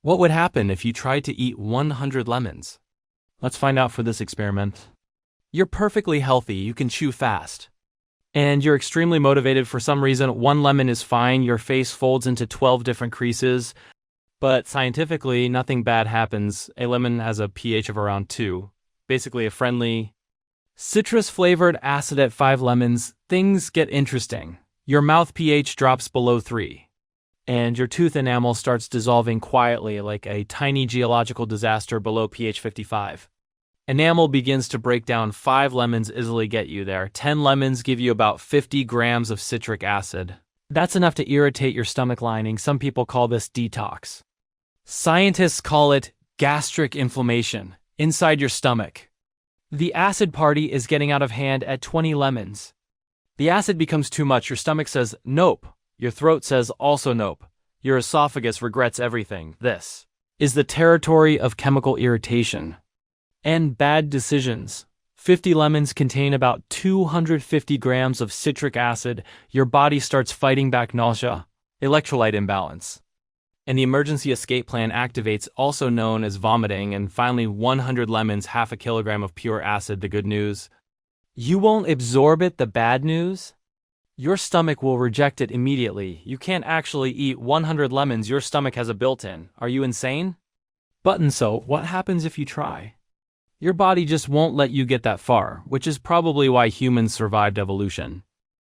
What would happen if you tried to eat 100 lemons? Let's find out for this experiment. You're perfectly healthy, you can chew fast. And you're extremely motivated for some reason. One lemon is fine, your face folds into 12 different creases. But scientifically, nothing bad happens. A lemon has a pH of around 2. Basically a friendly, citrus-flavored acid at 5 lemons. Things get interesting. Your mouth pH drops below 3. And your tooth enamel starts dissolving quietly like a tiny geological disaster below pH 55. Enamel begins to break down. 5 lemons easily get you there. 10 lemons give you about 50 grams of citric acid. That's enough to irritate your stomach lining. Some people call this detox. Scientists call it gastric inflammation inside your stomach. The acid party is getting out of hand at 20 lemons. The acid becomes too much. Your stomach says, nope. Your throat says also nope. Your esophagus regrets everything. This is the territory of chemical irritation and bad decisions. 50 lemons contain about 250 grams of citric acid. Your body starts fighting back nausea, electrolyte imbalance, and the emergency escape plan activates, also known as vomiting. And finally, 100 lemons, half a kilogram of pure acid. The good news: you won't absorb it. The bad news: your stomach will reject it immediately. You can't actually eat 100 lemons. Your stomach has a built-in. Are you insane? So what happens if you try? Your body just won't let you get that far, which is probably why humans survived evolution.